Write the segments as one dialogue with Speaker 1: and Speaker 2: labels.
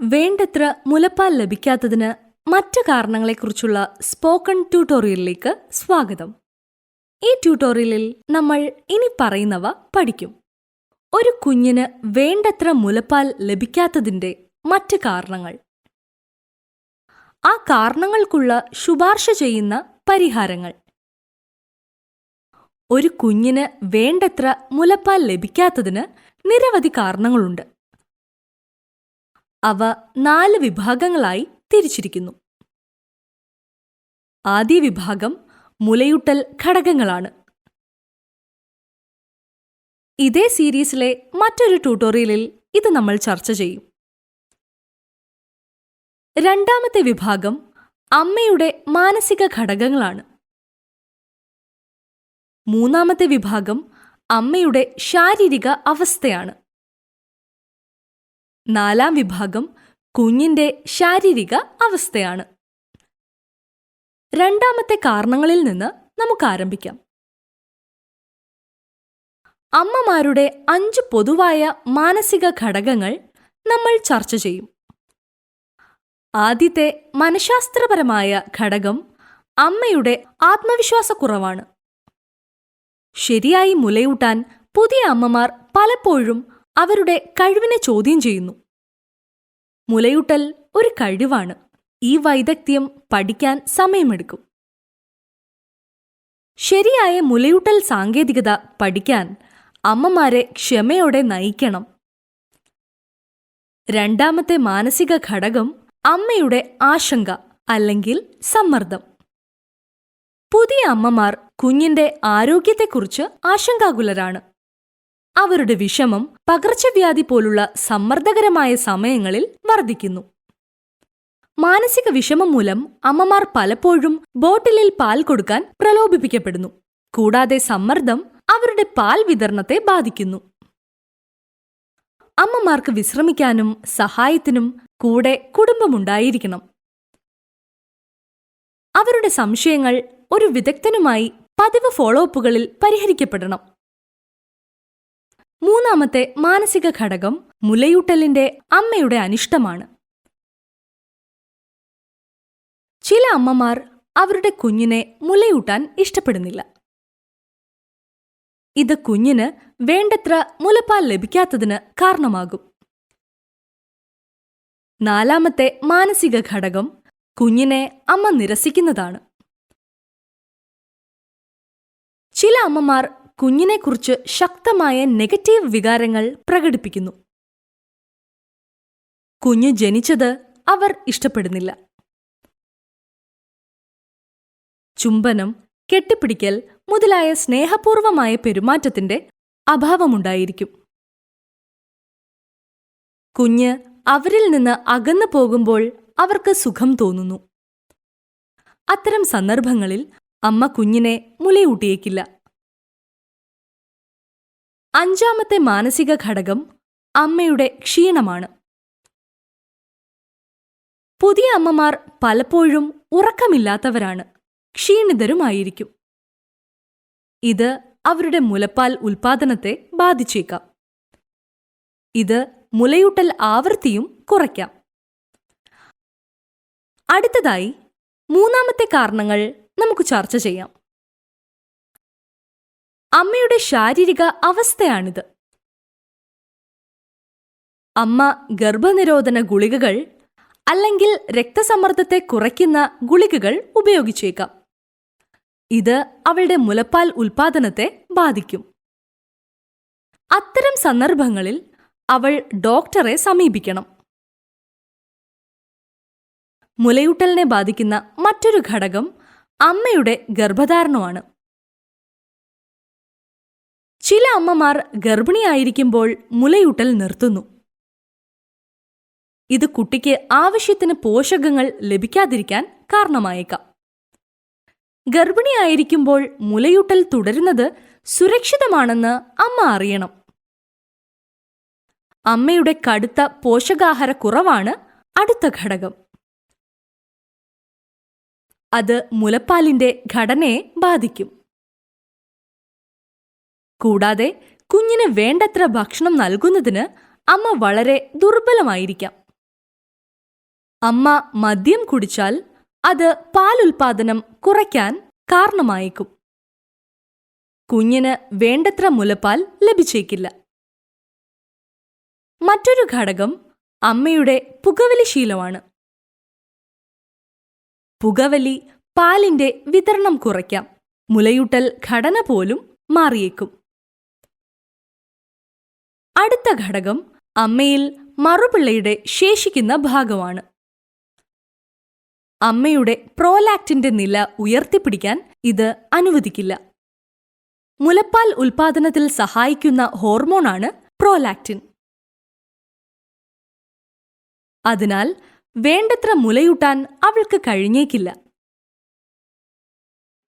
Speaker 1: വേണ്ടത്ര മുലപ്പാൽ ലഭിക്കാത്തതിന് മറ്റ് കാരണങ്ങളെക്കുറിച്ചുള്ള സ്പോക്കൺ ട്യൂട്ടോറിയലിലേക്ക് സ്വാഗതം. ഈ ട്യൂട്ടോറിയലിൽ നമ്മൾ ഇനി പറയുന്നവ പഠിക്കും. ഒരു കുഞ്ഞിന് വേണ്ടത്ര മുലപ്പാൽ ലഭിക്കാത്തതിൻ്റെ മറ്റ് കാരണങ്ങൾ, ആ കാരണങ്ങൾക്കുള്ള ശുപാർശ ചെയ്യുന്ന പരിഹാരങ്ങൾ. ഒരു കുഞ്ഞിന് വേണ്ടത്ര മുലപ്പാൽ ലഭിക്കാത്തതിന് നിരവധി കാരണങ്ങളുണ്ട്. അവ 4 വിഭാഗങ്ങളായി തിരിച്ചിരിക്കുന്നു. ആദ്യ വിഭാഗം മുലയൂട്ടൽ ഘടകങ്ങളാണ്. ഇതേ സീരീസിലെ മറ്റൊരു ട്യൂട്ടോറിയലിൽ ഇത് നമ്മൾ ചർച്ച ചെയ്യും. രണ്ടാമത്തെ വിഭാഗം അമ്മയുടെ മാനസിക ഘടകങ്ങളാണ്. മൂന്നാമത്തെ വിഭാഗം അമ്മയുടെ ശാരീരിക അവസ്ഥയാണ്. നാലാം വിഭാഗം കുഞ്ഞിന്റെ ശാരീരിക അവസ്ഥയാണ്. രണ്ടാമത്തെ കാരണങ്ങളിൽ നിന്ന് നമുക്ക് ആരംഭിക്കാം. അമ്മമാരുടെ 5 പൊതുവായ മാനസിക ഘടകങ്ങൾ നമ്മൾ ചർച്ച ചെയ്യും. ആദ്യത്തെ മനഃശാസ്ത്രപരമായ ഘടകം അമ്മയുടെ ആത്മവിശ്വാസക്കുറവാണ്. ശരിയായി മുലയൂട്ടാൻ പുതിയ അമ്മമാർ പലപ്പോഴും അവരുടെ കഴിവിനെ ചോദ്യം ചെയ്യുന്നു. മുലയൂട്ടൽ ഒരു കഴിവാണ്. ഈ വൈദഗ്ധ്യം പഠിക്കാൻ സമയമെടുക്കും. ശരിയായ മുലയൂട്ടൽ സാങ്കേതികത പഠിക്കാൻ അമ്മമാരെ ക്ഷമയോടെ നയിക്കണം. രണ്ടാമത്തെ മാനസിക ഘടകം അമ്മയുടെ ആശങ്ക അല്ലെങ്കിൽ സമ്മർദ്ദം. പുതിയ അമ്മമാർ കുഞ്ഞിന്റെ ആരോഗ്യത്തെക്കുറിച്ച് ആശങ്കാകുലരാണ്. അവരുടെ വിഷമം പകർച്ചവ്യാധി പോലുള്ള സമ്മർദ്ദകരമായ സമയങ്ങളിൽ വർദ്ധിക്കുന്നു. മാനസിക വിഷമം മൂലം അമ്മമാർ പലപ്പോഴും ബോട്ടിലിൽ പാൽ കൊടുക്കാൻ പ്രലോഭിപ്പിക്കപ്പെടുന്നു. കൂടാതെ സമ്മർദ്ദം അവരുടെ പാൽ വിതരണത്തെ ബാധിക്കുന്നു. അമ്മമാർക്ക് വിശ്രമിക്കാനും സഹായത്തിനും കൂടെ കുടുംബമുണ്ടായിരിക്കണം. അവരുടെ സംശയങ്ങൾ ഒരു വിദഗ്ധനുമായി പതിവ് ഫോളോഅപ്പുകളിൽ പരിഹരിക്കപ്പെടണം. മൂന്നാമത്തെ മാനസിക ഘടകം മുലയൂട്ടലിന്റെ അമ്മയുടെ അനിഷ്ടമാണ്. ചില അമ്മമാർ അവരുടെ കുഞ്ഞിനെ മുലയൂട്ടാൻ ഇഷ്ടപ്പെടുന്നില്ല. ഇത് കുഞ്ഞിന് വേണ്ടത്ര മുലപ്പാൽ ലഭിക്കാത്തതിന് കാരണമാകും. നാലാമത്തെ മാനസിക ഘടകം കുഞ്ഞിനെ അമ്മ നിരസിക്കുന്നതാണ്. ചില അമ്മമാർ കുഞ്ഞിനെക്കുറിച്ച് ശക്തമായ നെഗറ്റീവ് വികാരങ്ങൾ പ്രകടിപ്പിക്കുന്നു. കുഞ്ഞ് ജനിച്ചത് അവർ ഇഷ്ടപ്പെടുന്നില്ല. ചുംബനം, കെട്ടിപ്പിടിക്കൽ മുതലായ സ്നേഹപൂർവമായ പെരുമാറ്റത്തിന്റെ അഭാവമുണ്ടായിരിക്കും. കുഞ്ഞ് അവരിൽ നിന്ന് അകന്നു പോകുമ്പോൾ അവർക്ക് സുഖം തോന്നുന്നു. അത്തരം സന്ദർഭങ്ങളിൽ അമ്മ കുഞ്ഞിനെ മുലയൂട്ടിയേക്കില്ല. അഞ്ചാമത്തെ മാനസിക ഘടകം അമ്മയുടെ ക്ഷീണമാണ്. പുതിയ അമ്മമാർ പലപ്പോഴും ഉറക്കമില്ലാത്തവരാണ്, ക്ഷീണിതരുമായിരിക്കും. ഇത് അവരുടെ മുലപ്പാൽ ഉൽപാദനത്തെ ബാധിച്ചേക്കാം. ഇത് മുലയൂട്ടൽ ആവൃത്തിയും കുറയ്ക്കാം. അടുത്തതായി മൂന്നാമത്തെ കാരണങ്ങൾ നമുക്ക് ചർച്ച ചെയ്യാം. അമ്മയുടെ ശാരീരിക അവസ്ഥയാണിത്. അമ്മ ഗർഭനിരോധന ഗുളികകൾ അല്ലെങ്കിൽ രക്തസമ്മർദ്ദത്തെ കുറയ്ക്കുന്ന ഗുളികകൾ ഉപയോഗിച്ചേക്കാം. ഇത് അവളുടെ മുലപ്പാൽ ഉൽപാദനത്തെ ബാധിക്കും. അത്തരം സന്ദർഭങ്ങളിൽ അവൾ ഡോക്ടറെ സമീപിക്കണം. മുലയൂട്ടലിനെ ബാധിക്കുന്ന മറ്റൊരു ഘടകം അമ്മയുടെ ഗർഭധാരണമാണ്. ചില അമ്മമാർ ഗർഭിണിയായിരിക്കുമ്പോൾ മുലയൂട്ടൽ നിർത്തുന്നു. ഇത് കുട്ടിക്ക് ആവശ്യത്തിന് പോഷകങ്ങൾ ലഭിക്കാതിരിക്കാൻ കാരണമായേക്കാം. ഗർഭിണിയായിരിക്കുമ്പോൾ മുലയൂട്ടൽ തുടരുന്നത് സുരക്ഷിതമാണെന്ന് അമ്മ അറിയണം. അമ്മയുടെ കടുത്ത പോഷകാഹാരക്കുറവാണ് അടുത്ത ഘടകം. അത് മുലപ്പാലിന്റെ ഘടനയെ ബാധിക്കും. കൂടാതെ കുഞ്ഞിന് വേണ്ടത്ര ഭക്ഷണം നൽകുന്നതിന് അമ്മ വളരെ ദുർബലമായിരിക്കാം. അമ്മ മദ്യം കുടിച്ചാൽ അത് പാലുൽപാദനം കുറയ്ക്കാൻ കാരണമായേക്കും. കുഞ്ഞിന് വേണ്ടത്ര മുലപ്പാൽ ലഭിച്ചേക്കില്ല. മറ്റൊരു ഘടകം അമ്മയുടെ പുകവലി ശീലമാണ്. പുകവലി പാലിന്റെ വിതരണം കുറയ്ക്കാം. മുലയൂട്ടൽ ഘടന പോലും മാറിയേക്കും. അടുത്ത ഘടകം അമ്മയിൽ മറുപിള്ളയുടെ ശേഷിക്കുന്ന ഭാഗമാണ്. അമ്മയുടെ പ്രോലാക്റ്റിന്റെ നില ഉയർത്തിപ്പിടിക്കാൻ ഇത് അനുവദിക്കില്ല. മുലപ്പാൽ ഉൽപാദനത്തിൽ സഹായിക്കുന്ന ഹോർമോണാണ് പ്രോലാക്റ്റിൻ. അതിനാൽ വേണ്ടത്ര മുലയൂട്ടാൻ അവൾക്ക് കഴിഞ്ഞേക്കില്ല.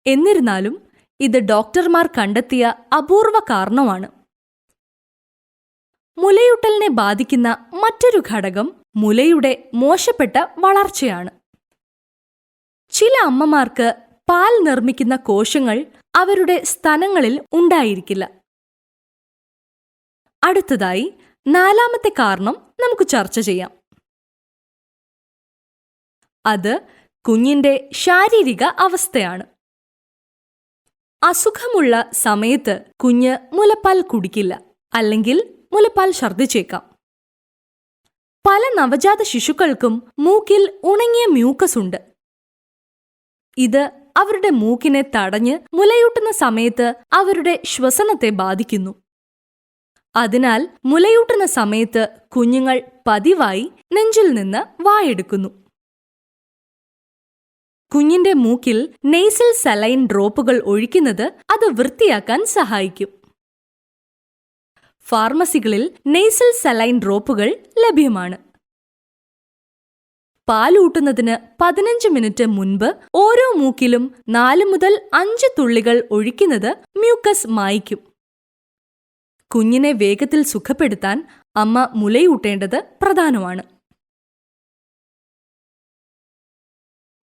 Speaker 1: എന്നിരുന്നാലും ഇത് ഡോക്ടർമാർ കണ്ടെത്തിയ അപൂർവ കാരണമാണ്. മുലയൂട്ടലിനെ ബാധിക്കുന്ന മറ്റൊരു ഘടകം മുലയുടെ മോശപ്പെട്ട വളർച്ചയാണ്. ചില അമ്മമാർക്ക് പാൽ നിർമ്മിക്കുന്ന കോശങ്ങൾ അവരുടെ സ്തനങ്ങളിൽ ഉണ്ടായിരിക്കില്ല. അടുത്തതായി 4ാമത്തെ കാരണം നമുക്ക് ചർച്ച ചെയ്യാം. അത് കുഞ്ഞിന്റെ ശാരീരിക അവസ്ഥയാണ്. അസുഖമുള്ള സമയത്ത് കുഞ്ഞ് മുലപ്പാൽ കുടിക്കില്ല, അല്ലെങ്കിൽ മുലപ്പാൽ ഛർദ്ദിച്ചേക്കാം. പല നവജാത ശിശുക്കൾക്കും മൂക്കിൽ ഉണങ്ങിയ മ്യൂക്കസ് ഉണ്ട്. ഇത് അവരുടെ മൂക്കിനെ തടഞ്ഞ് മുലയൂട്ടുന്ന സമയത്ത് അവരുടെ ശ്വസനത്തെ ബാധിക്കുന്നു. അതിനാൽ മുലയൂട്ടുന്ന സമയത്ത് കുഞ്ഞുങ്ങൾ പതിവായി നെഞ്ചിൽ നിന്ന് വായെടുക്കുന്നു. കുഞ്ഞിന്റെ മൂക്കിൽ നെയ്സൽ സലൈൻ ഡ്രോപ്പുകൾ ഒഴിക്കുന്നത് അത് വൃത്തിയാക്കാൻ സഹായിക്കും. ഫാർമസികളിൽ നെയ്സൽ സലൈൻ ഡ്രോപ്പുകൾ ലഭ്യമാണ്. പാലൂട്ടുന്നതിന് 15 മിനിറ്റ് മുൻപ് ഓരോ മൂക്കിലും 4 മുതൽ 5 തുള്ളികൾ ഒഴിക്കുന്നത് മ്യൂക്കസ് മായ്ക്കും. കുഞ്ഞിനെ വേഗത്തിൽ സുഖപ്പെടുത്താൻ അമ്മ മുലയൂട്ടേണ്ടത് പ്രധാനമാണ്.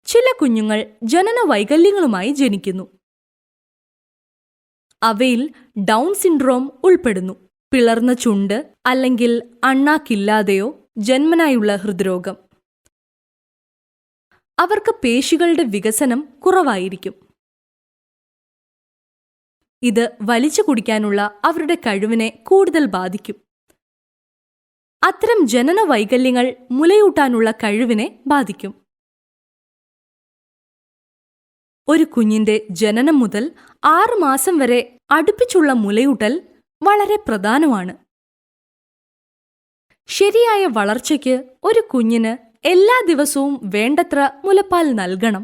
Speaker 1: ചില കുഞ്ഞുങ്ങൾ ജനന വൈകല്യങ്ങളുമായി ജനിക്കുന്നു. അവയിൽ ഡൗൺ സിൻഡ്രോം ഉൾപ്പെടുന്നു. പിളർന്ന ചുണ്ട് അല്ലെങ്കിൽ അണ്ണാക്കില്ലാതെയോ ജന്മനായുള്ള ഹൃദ്രോഗം. അവർക്ക് പേശികളുടെ വികസനം കുറവായിരിക്കും. ഇത് വലിച്ചു കുടിക്കാനുള്ള അവരുടെ കഴിവിനെ കൂടുതൽ ബാധിക്കും. അത്തരം ജനന വൈകല്യങ്ങൾ മുലയൂട്ടാനുള്ള കഴിവിനെ ബാധിക്കും. ഒരു കുഞ്ഞിന്റെ ജനനം മുതൽ 6 മാസം വരെ അടുപ്പിച്ചുള്ള മുലയൂട്ടൽ വളരെ പ്രധാനമാണ്. ശരിയായ വളർച്ചയ്ക്ക് ഒരു കുഞ്ഞിന് എല്ലാ ദിവസവും വേണ്ടത്ര മുലപ്പാൽ നൽകണം.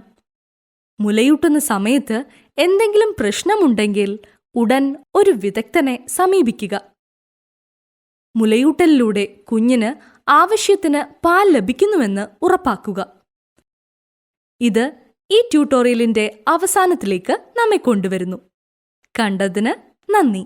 Speaker 1: മുലയൂട്ടുന്ന സമയത്ത് എന്തെങ്കിലും പ്രശ്നമുണ്ടെങ്കിൽ ഉടൻ ഒരു വിദഗ്ധനെ സമീപിക്കുക. മുലയൂട്ടലിലൂടെ കുഞ്ഞിന് ആവശ്യത്തിന് പാൽ ലഭിക്കുന്നുവെന്ന് ഉറപ്പാക്കുക. ഇത് ഈ ട്യൂട്ടോറിയലിന്റെ അവസാനത്തിലേക്ക് നമ്മെ കൊണ്ടുവരുന്നു. കണ്ടതിന് നന്ദി.